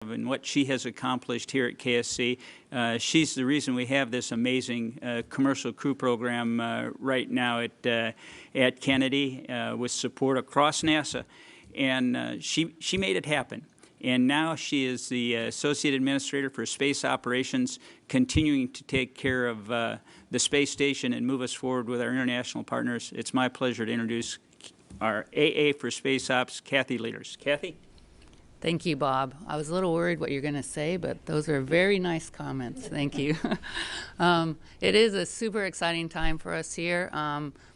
and what she has accomplished here at KSC. She's the reason we have this amazing commercial crew program right now at Kennedy with support across NASA. And she made it happen. And now she is the Associate Administrator for Space Operations, continuing to take care of the space station and move us forward with our international partners. It's my pleasure to introduce our AA for Space Ops, Kathy Leaders. Kathy? Thank you, Bob. I was a little worried what you're going to say, but those are very nice comments. Thank you. It is a super exciting time for us here.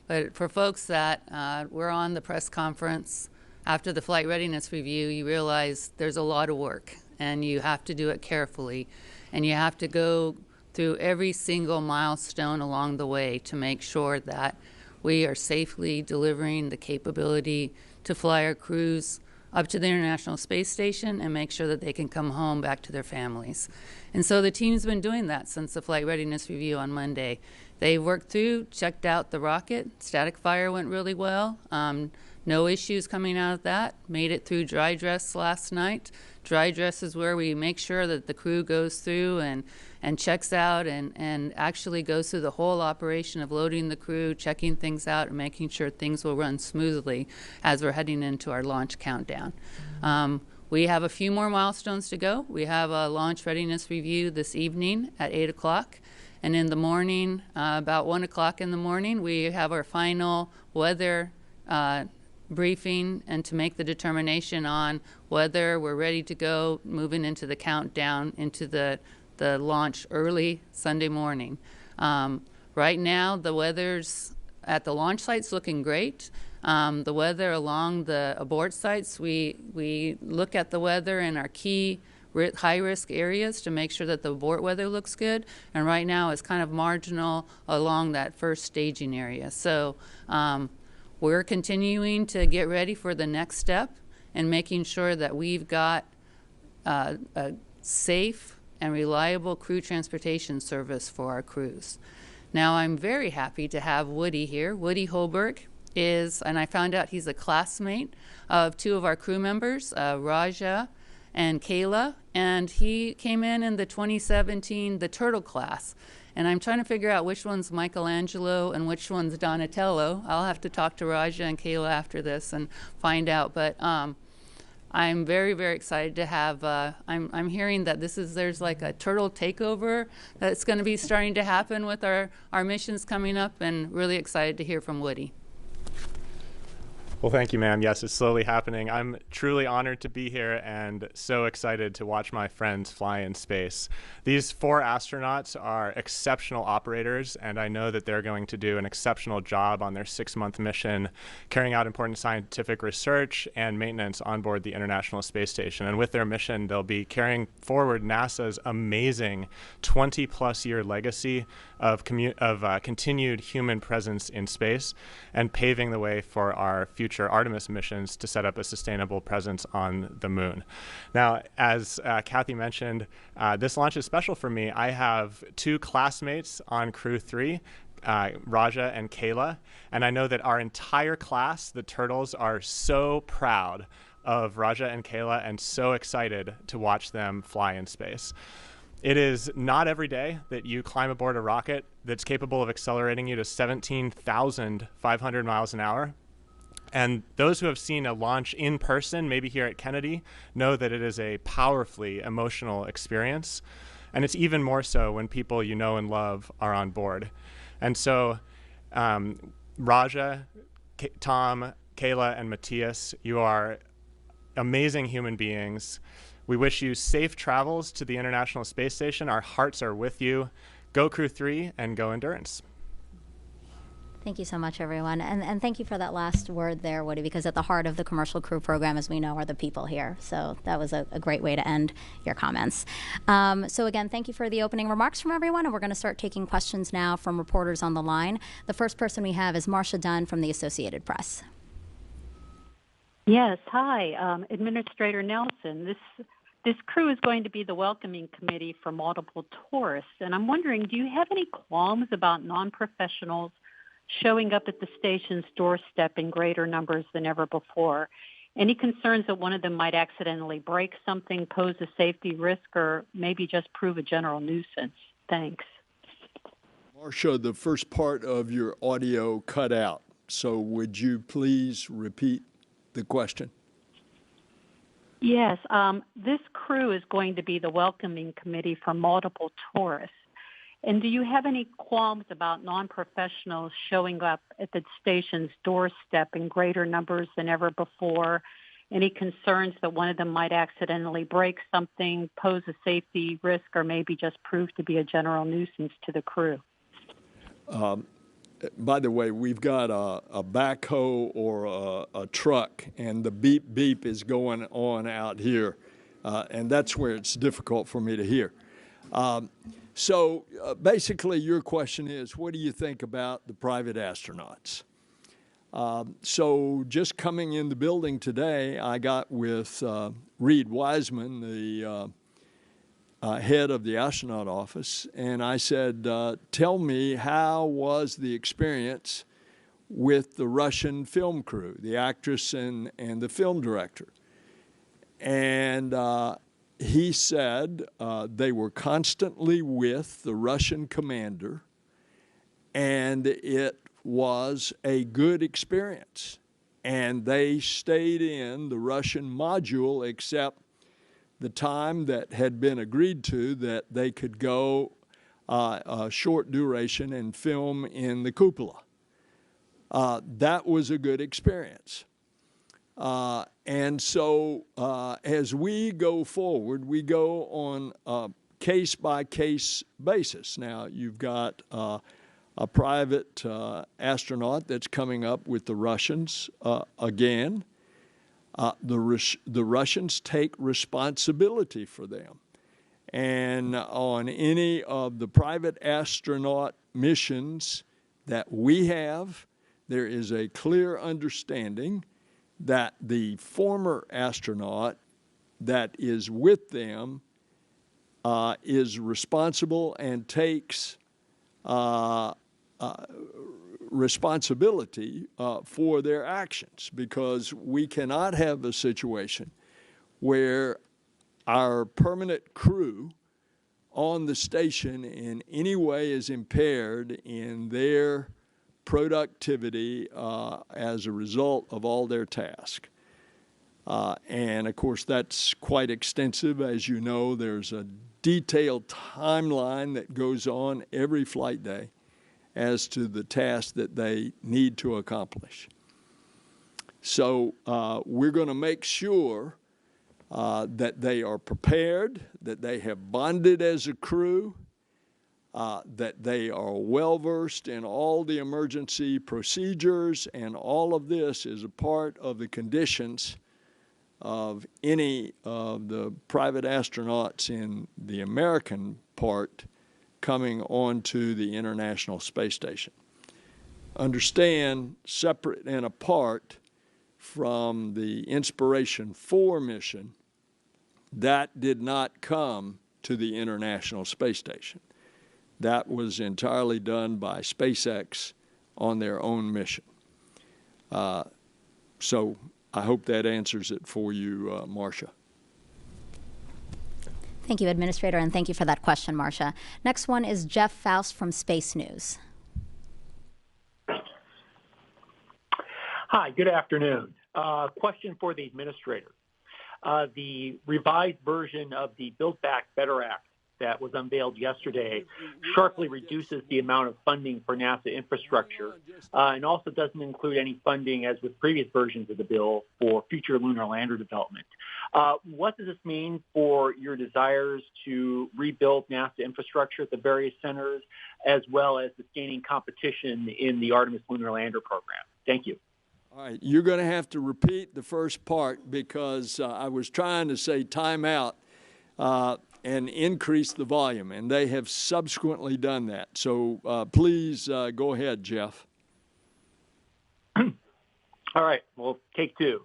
But for folks that were on the press conference after the flight readiness review, you realize there's a lot of work, and you have to do it carefully, and you have to go through every single milestone along the way to make sure that we are safely delivering the capability to fly our crews up to the International Space Station and make sure that they can come home back to their families. And so the team's been doing that since the flight readiness review on Monday. They worked through, checked out the rocket. Static fire went really well. No issues coming out of that. Made it through dry dress last night. Dry dress is where we make sure that the crew goes through and checks out and actually goes through the whole operation of loading the crew, checking things out, and making sure things will run smoothly as we're heading into our launch countdown. We have a few more milestones to go. We have a launch readiness review this evening at 8 o'clock. And in the morning, about 1 o'clock in the morning, we have our final weather briefing and to make the determination on whether we're ready to go moving into the countdown into the launch early Sunday morning. Right now, the weather's at the launch site's looking great. The weather along the abort sites, we look at the weather in our key high-risk areas to make sure that the abort weather looks good. And right now, it's kind of marginal along that first staging area. So we're continuing to get ready for the next step and making sure that we've got a safe and reliable crew transportation service for our crews. Now, I'm very happy to have Woody here. Woody Holberg is, and I found out he's a classmate of two of our crew members, Raja and Kayla, and he came in the 2017, the Turtle class. And I'm trying to figure out which one's Michelangelo and which one's Donatello. I'll have to talk to Raja and Kayla after this and find out. But I'm very, very excited to have, I'm hearing that there's like a turtle takeover that's going to be starting to happen with our missions coming up, and really excited to hear from Woody. Well, thank you, ma'am. Yes, it's slowly happening. I'm truly honored to be here and so excited to watch my friends fly in space. These 4 astronauts are exceptional operators, and I know that they're going to do an exceptional job on their 6-month mission, carrying out important scientific research and maintenance on board the International Space Station. And with their mission, they'll be carrying forward NASA's amazing 20-plus year legacy of continued human presence in space and paving the way for our future Artemis missions to set up a sustainable presence on the moon. Now, as Kathy mentioned, this launch is special for me. I have 2 classmates on Crew-3, Raja and Kayla, and I know that our entire class, the Turtles, are so proud of Raja and Kayla and so excited to watch them fly in space. It is not every day that you climb aboard a rocket that's capable of accelerating you to 17,500 miles an hour. And those who have seen a launch in person, maybe here at Kennedy, know that it is a powerfully emotional experience. And it's even more so when people you know and love are on board. And so Raja, Tom, Kayla, and Matthias, you are amazing human beings. We wish you safe travels to the International Space Station. Our hearts are with you. Go Crew-3 and go Endurance. Thank you so much, everyone. And thank you for that last word there, Woody, because at the heart of the commercial crew program, as we know, are the people here. So that was a great way to end your comments. So again, thank you for the opening remarks from everyone. And we're going to start taking questions now from reporters on the line. The first person we have is Marcia Dunn from the Associated Press. Yes, hi, Administrator Nelson. This crew is going to be the welcoming committee for multiple tourists. And I'm wondering, do you have any qualms about non-professionals showing up at the station's doorstep in greater numbers than ever before? Any concerns that one of them might accidentally break something, pose a safety risk, or maybe just prove a general nuisance? Thanks. Marcia, the first part of your audio cut out, so would you please repeat the question? Yes, this crew is going to be the welcoming committee for multiple tourists. And do you have any qualms about non-professionals showing up at the station's doorstep in greater numbers than ever before? Any concerns that one of them might accidentally break something, pose a safety risk, or maybe just prove to be a general nuisance to the crew? By the way, we've got a backhoe or a truck, and the beep beep is going on out here, and that's where it's difficult for me to hear. So basically, your question is, what do you think about the private astronauts? So just coming in the building today, I got with Reed Wiseman, the head of the astronaut office, and I said, tell me, how was the experience with the Russian film crew, the actress and the film director? And he said they were constantly with the Russian commander, and it was a good experience. And they stayed in the Russian module except the time that had been agreed to, that they could go a short duration and film in the cupola. That was a good experience. And so as we go forward, we go on a case-by-case basis. Now, you've got a private astronaut that's coming up with the Russians again. The Russians take responsibility for them. And on any of the private astronaut missions that we have, there is a clear understanding that the former astronaut that is with them is responsible and takes responsibility for their actions, because we cannot have a situation where our permanent crew on the station in any way is impaired in their productivity as a result of all their tasks. And of course, that's quite extensive. As you know, there's a detailed timeline that goes on every flight day as to the tasks that they need to accomplish. So we're going to make sure that they are prepared, that they have bonded as a crew, that they are well-versed in all the emergency procedures, and all of this is a part of the conditions of any of the private astronauts in the American part coming onto the International Space Station. Understand, separate and apart from the Inspiration 4 mission, that did not come to the International Space Station. That was entirely done by SpaceX on their own mission. So I hope that answers it for you, Marcia. Thank you, Administrator, and thank you for that question, Marcia. Next one is Jeff Faust from Space News. Hi, good afternoon. Question for the Administrator. The revised version of the Build Back Better Act that was unveiled yesterday sharply reduces the amount of funding for NASA infrastructure and also doesn't include any funding, as with previous versions of the bill, for future lunar lander development. What does this mean for your desires to rebuild NASA infrastructure at the various centers, as well as sustaining competition in the Artemis lunar lander program? Thank you. All right, you're going to have to repeat the first part, because I was trying to say time out and increase the volume, and they have subsequently done that. So please go ahead, Jeff. All right, well, take two.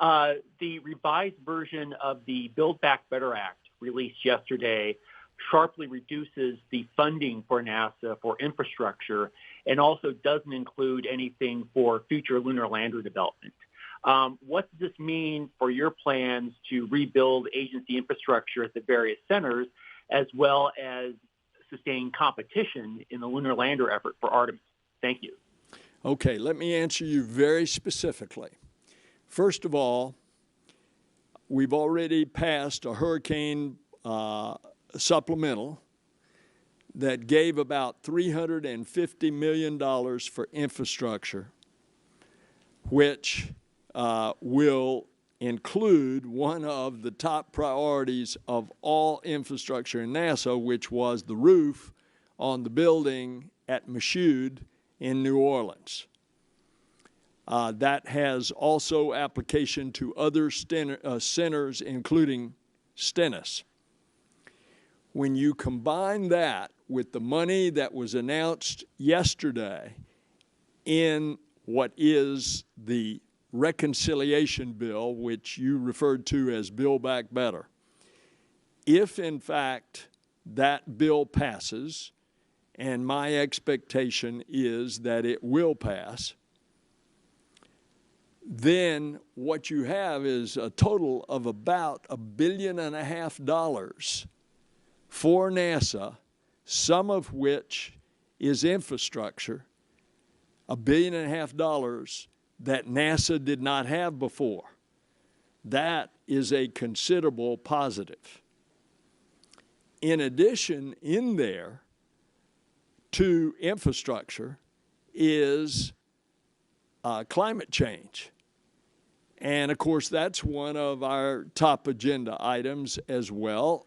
The revised version of the Build Back Better Act released yesterday sharply reduces the funding for NASA for infrastructure and also doesn't include anything for future lunar lander development. What does this mean for your plans to rebuild agency infrastructure at the various centers, as well as sustain competition in the lunar lander effort for Artemis? Thank you. Okay, let me answer you very specifically. First of all, we've already passed a hurricane supplemental that gave about $350 million for infrastructure, which will include one of the top priorities of all infrastructure in NASA, which was the roof on the building at Michoud in New Orleans. That has also application to other centers, including Stennis. When you combine that with the money that was announced yesterday in what is the reconciliation bill, which you referred to as Build Back Better, if in fact that bill passes, and my expectation is that it will pass, then what you have is a total of about $1.5 billion for NASA, some of which is infrastructure, $1.5 billion that NASA did not have before. That is a considerable positive. In addition, in there to infrastructure is climate change. And of course, that's one of our top agenda items as well,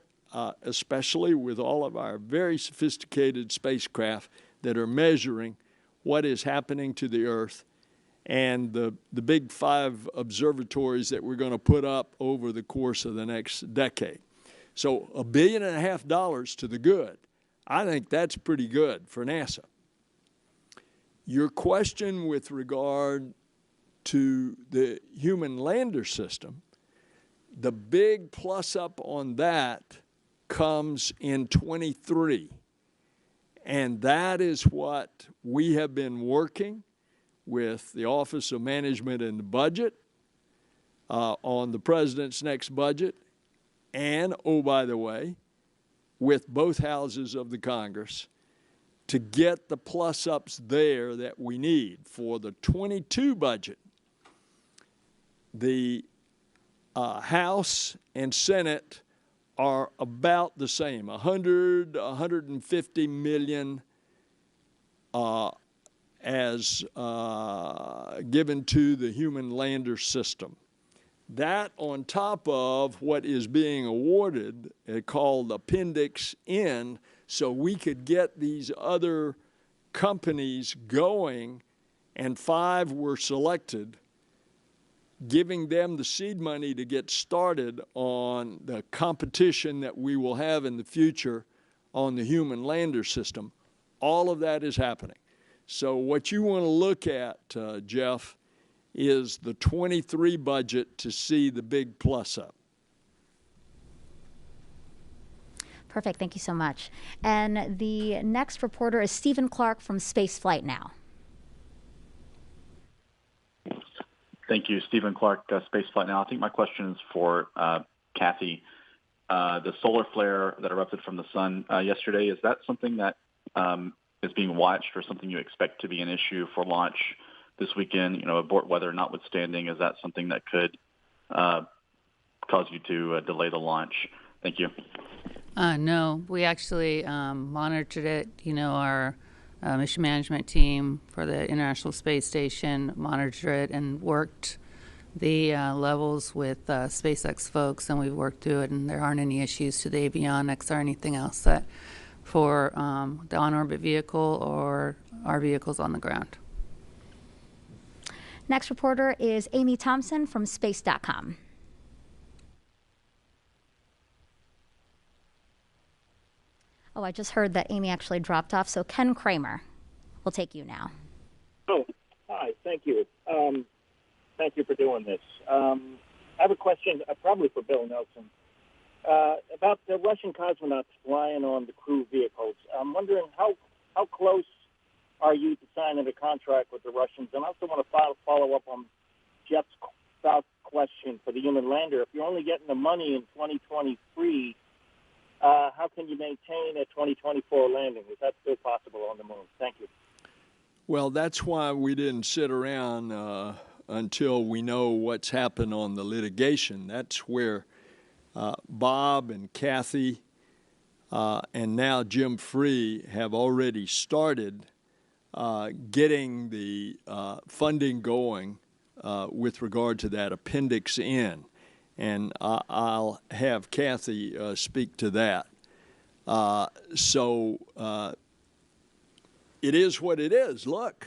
especially with all of our very sophisticated spacecraft that are measuring what is happening to the Earth, and the big 5 observatories that we're going to put up over the course of the next decade. So $1.5 billion to the good. I think that's pretty good for NASA. Your question with regard to the human lander system, the big plus up on that comes in 23. And that is what we have been working with the Office of Management and the Budget on the President's next budget, and, oh, by the way, with both houses of the Congress to get the plus-ups there that we need for the 22 budget. The House and Senate are about the same, 150 million as given to the human lander system. That on top of what is being awarded, called Appendix N, so we could get these other companies going, and 5 were selected, giving them the seed money to get started on the competition that we will have in the future on the human lander system. All of that is happening. So what you want to look at, Jeff, is the 23 budget to see the big plus up. Perfect. Thank you so much. And the next reporter is Stephen Clark from Spaceflight Now. Thank you, Stephen Clark, Spaceflight Now. I think my question is for Kathy. The solar flare that erupted from the sun yesterday, is that something that is being watched, or something you expect to be an issue for launch this weekend? You know, abort weather notwithstanding, is that something that could cause you to delay the launch? Thank you. No, we actually monitored it. You know, our mission management team for the International Space Station monitored it and worked the levels with SpaceX folks, and we've worked through it, and there aren't any issues to the avionics or anything else that for the on-orbit vehicle or our vehicles on the ground. Next reporter is Amy Thompson from Space.com. Oh, I just heard that Amy actually dropped off, so Ken Kramer will take you now. Oh, hi, thank you. Thank you for doing this. I have a question, probably for Bill Nelson, about the Russian cosmonauts flying on the crew vehicles. I'm wondering how close are you to signing a contract with the Russians? And I also want to follow up on Jeff's north-south question for the human lander. If you're only getting the money in 2023, how can you maintain a 2024 landing? Is that still possible on the moon? Thank you. Well, that's why we didn't sit around until we know what's happened on the litigation. That's where Bob and Kathy and now Jim Free have already started getting the funding going with regard to that Appendix N. And I'll have Kathy speak to that. So it is what it is. Look,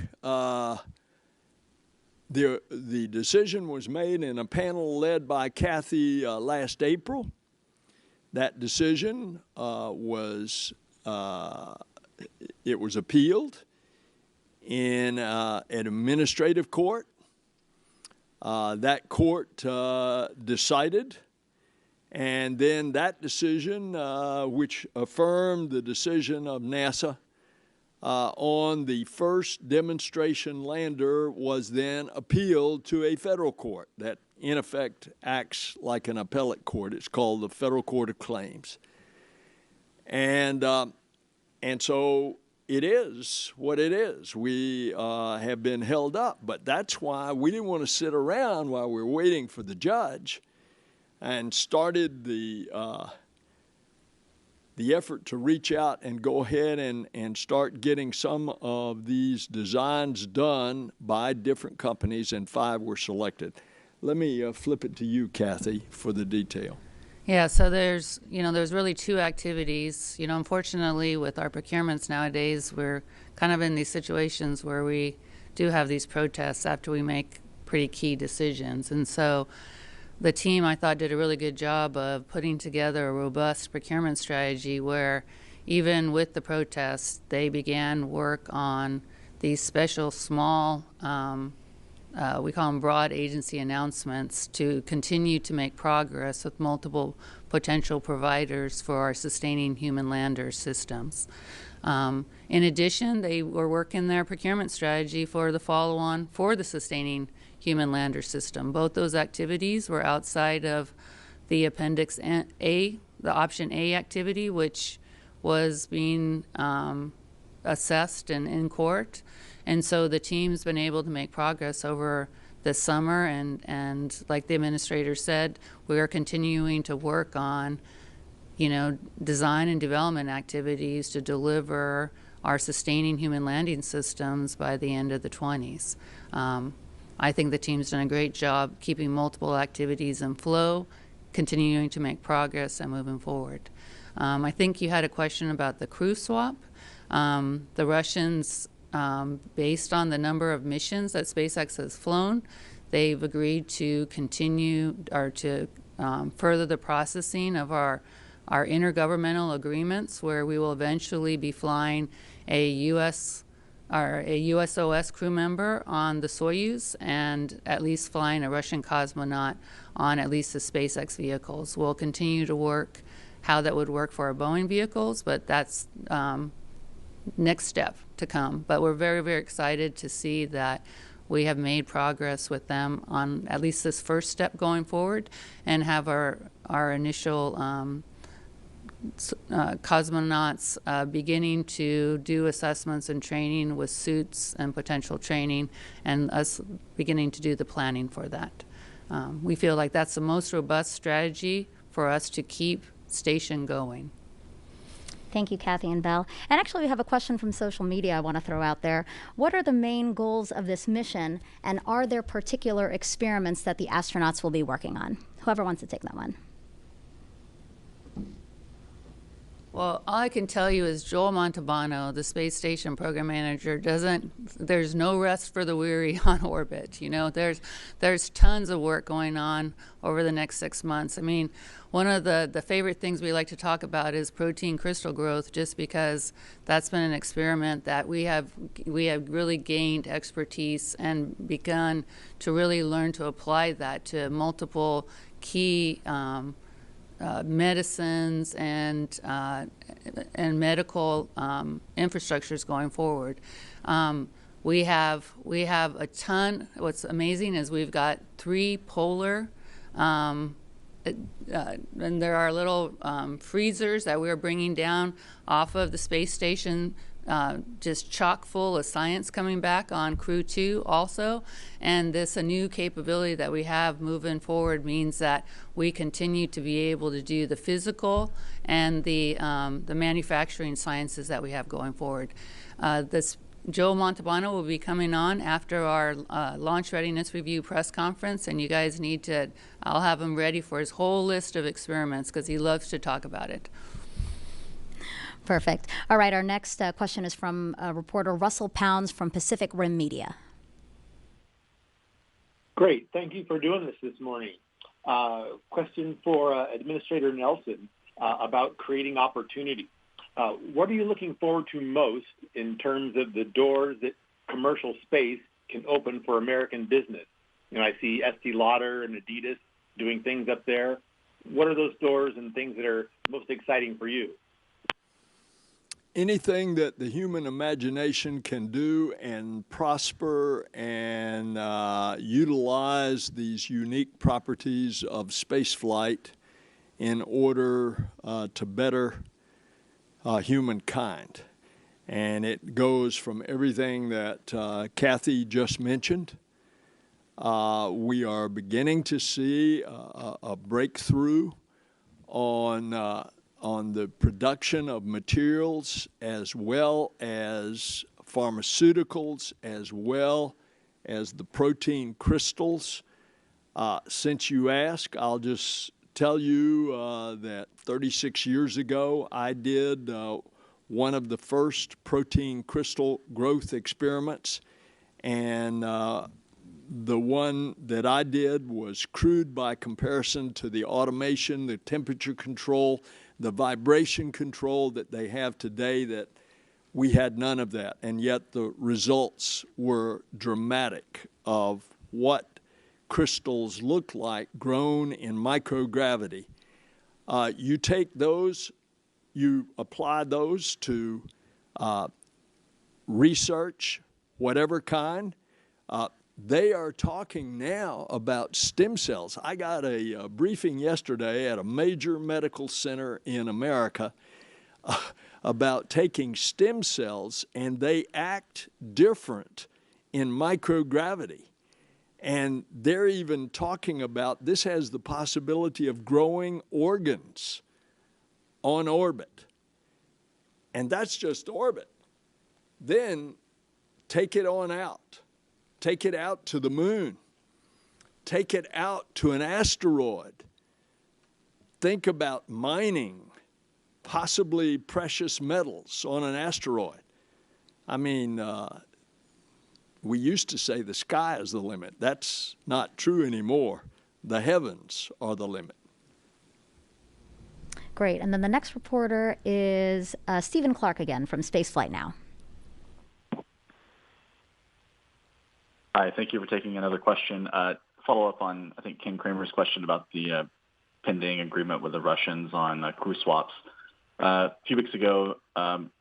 the decision was made in a panel led by Kathy last April. That decision was appealed in an administrative court. That court decided, and then that decision, which affirmed the decision of NASA on the first demonstration lander, was then appealed to a federal court that, in effect, acts like an appellate court. It's called the Federal Court of Claims. And so it is what it is. We have been held up, but that's why we didn't want to sit around while we were waiting for the judge, and started the effort to reach out and go ahead and start getting some of these designs done by different companies, and 5 were selected. Let me flip it to you, Kathy, for the detail. Yeah, so there's really 2 activities. Unfortunately, with our procurements nowadays, we're kind of in these situations where we do have these protests after we make pretty key decisions. And so the team, I thought, did a really good job of putting together a robust procurement strategy where, even with the protests, they began work on these special small we call them broad agency announcements, to continue to make progress with multiple potential providers for our sustaining human lander systems. In addition, they were working their procurement strategy for the follow-on for the sustaining human lander system. Both those activities were outside of the Appendix A, the Option A activity, which was being assessed and in court. And so the team's been able to make progress over the summer, and like the administrator said, we are continuing to work on, design and development activities to deliver our sustaining human landing systems by the end of the 20s. I think the team's done a great job keeping multiple activities in flow, continuing to make progress and moving forward. I think you had a question about the crew swap. The Russians, based on the number of missions that SpaceX has flown, they've agreed to continue or to further the processing of our intergovernmental agreements, where we will eventually be flying a USOS crew member on the Soyuz, and at least flying a Russian cosmonaut on at least the SpaceX vehicles. We'll continue to work how that would work for our Boeing vehicles, but that's next step to come. But we're very, very excited to see that we have made progress with them on at least this first step going forward, and have our initial cosmonauts beginning to do assessments and training with suits and potential training, and us beginning to do the planning for that. We feel like that's the most robust strategy for us to keep station going. Thank you, Kathy and Belle. And actually, we have a question from social media I want to throw out there. What are the main goals of this mission, and are there particular experiments that the astronauts will be working on? Whoever wants to take that one. Well, all I can tell you is Joel Montalbano, the space station program manager, there's no rest for the weary on orbit. There's tons of work going on over the next 6 months. I mean, one of the favorite things we like to talk about is protein crystal growth, just because that's been an experiment that we have really gained expertise and begun to really learn to apply that to multiple key medicines and medical infrastructures going forward. we have a ton. What's amazing is we've got 3 polar, and there are little freezers that we're bringing down off of the space station, just chock full of science coming back on Crew-2 also. And this a new capability that we have moving forward means that we continue to be able to do the physical and the manufacturing sciences that we have going forward. This Joe Montalbano will be coming on after our launch readiness review press conference, and you guys need to, I'll have him ready for his whole list of experiments because he loves to talk about it. Perfect. All right, our next question is from reporter Russell Pounds from Pacific Rim Media. Great. Thank you for doing this morning. Question for Administrator Nelson about creating opportunity. What are you looking forward to most in terms of the doors that commercial space can open for American business? You know, I see Estee Lauder and Adidas doing things up there. What are those doors and things that are most exciting for you? Anything that the human imagination can do and prosper and utilize these unique properties of space flight in order to better humankind. And it goes from everything that Kathy just mentioned. We are beginning to see a breakthrough on the production of materials as well as pharmaceuticals, as well as the protein crystals. Since you asked, I'll just tell you that 36 years ago, I did one of the first protein crystal growth experiments, and the one that I did was crude by comparison to the automation, the temperature control, the vibration control that they have today. That we had none of that, and yet the results were dramatic of what crystals look like grown in microgravity. You take those, you apply those to research, whatever kind. They are talking now about stem cells. I got a briefing yesterday at a major medical center in America about taking stem cells, and they act different in microgravity. And they're even talking about this has the possibility of growing organs on orbit. And that's just orbit. Then take it on out. Take it out to the moon. Take it out to an asteroid. Think about mining possibly precious metals on an asteroid. I mean, we used to say the sky is the limit. That's not true anymore. The heavens are the limit. Great. And then the next reporter is Stephen Clark again from Spaceflight Now. Hi, thank you for taking another question. Follow up on, I think, Ken Kramer's question about the pending agreement with the Russians on crew swaps. A few weeks ago,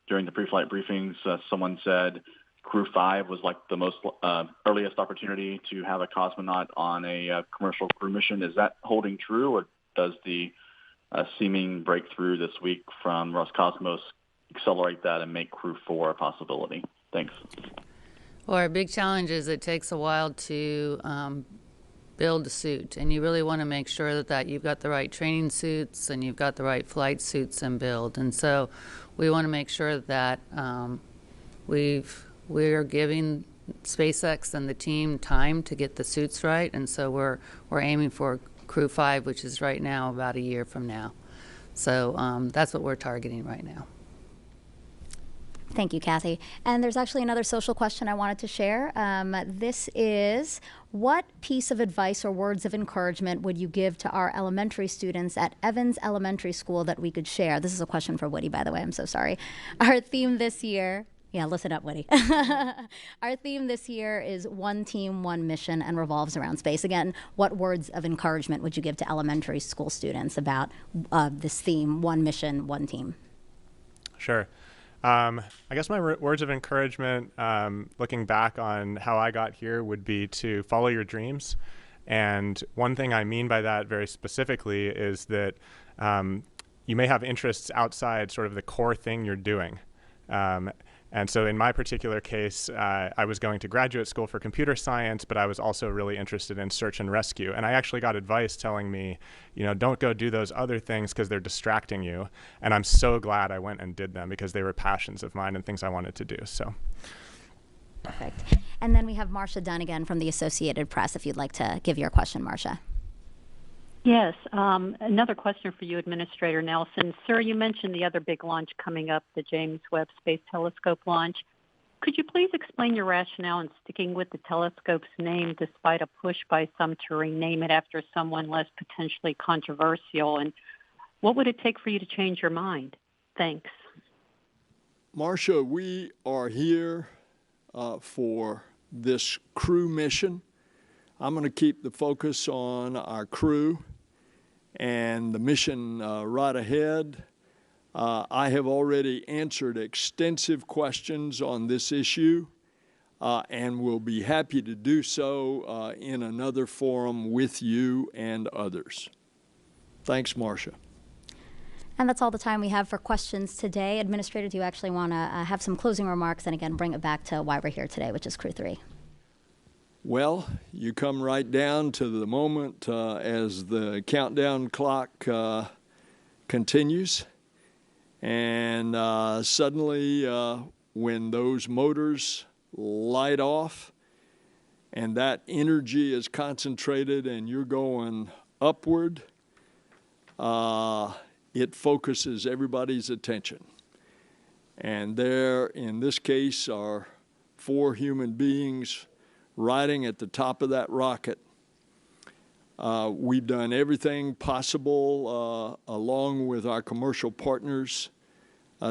during the pre-flight briefings, someone said Crew-5 was like the most earliest opportunity to have a cosmonaut on a commercial crew mission. Is that holding true, or does the seeming breakthrough this week from Roscosmos accelerate that and make Crew-4 a possibility? Thanks. Well, our big challenge is it takes a while to build a suit, and you really want to make sure that you've got the right training suits and you've got the right flight suits and build. And so we want to make sure that we're giving SpaceX and the team time to get the suits right, and so we're aiming for Crew-5, which is right now about a year from now. So that's what we're targeting right now. Thank you, Kathy. And there's actually another social question I wanted to share. This is, what piece of advice or words of encouragement would you give to our elementary students at Evans Elementary School that we could share? This is a question for Woody, by the way. I'm so sorry. Our theme this year, yeah, listen up, Woody. Our theme this year is one team, one mission, and revolves around space. Again, what words of encouragement would you give to elementary school students about this theme, one mission, one team? Sure. I guess my words of encouragement, looking back on how I got here, would be to follow your dreams. And one thing I mean by that very specifically is that you may have interests outside sort of the core thing you're doing. And so in my particular case, I was going to graduate school for computer science, but I was also really interested in search and rescue. And I actually got advice telling me, don't go do those other things because they're distracting you. And I'm so glad I went and did them because they were passions of mine and things I wanted to do. So. Perfect. And then we have Marcia Dunnigan from the Associated Press, if you'd like to give your question, Marcia. Yes. Another question for you, Administrator Nelson. Sir, you mentioned the other big launch coming up, the James Webb Space Telescope launch. Could you please explain your rationale in sticking with the telescope's name despite a push by some to rename it after someone less potentially controversial? And what would it take for you to change your mind? Thanks. Marcia, we are here for this crew mission. I'm going to keep the focus on our crew and the mission right ahead. I have already answered extensive questions on this issue and will be happy to do so in another forum with you and others. Thanks, Marcia. And that's all the time we have for questions today. Administrator, do you actually want to have some closing remarks and again bring it back to why we're here today, which is Crew-3? Well, you come right down to the moment as the countdown clock continues. And suddenly, when those motors light off and that energy is concentrated and you're going upward, it focuses everybody's attention. And there, in this case, are 4 human beings riding at the top of that rocket. We've done everything possible along with our commercial partners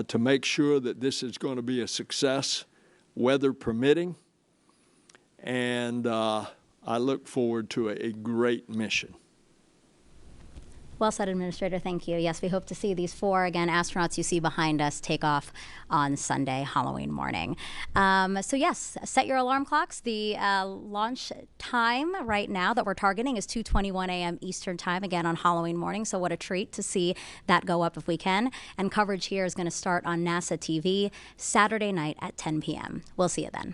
to make sure that this is going to be a success, weather permitting. And I look forward to a great mission. Well said, Administrator. Thank you. Yes, we hope to see these 4, again, astronauts you see behind us take off on Sunday, Halloween morning. So yes, set your alarm clocks. The launch time right now that we're targeting is 2:21 a.m. Eastern time, again, on Halloween morning. So what a treat to see that go up if we can. And coverage here is going to start on NASA TV Saturday night at 10 p.m. We'll see you then.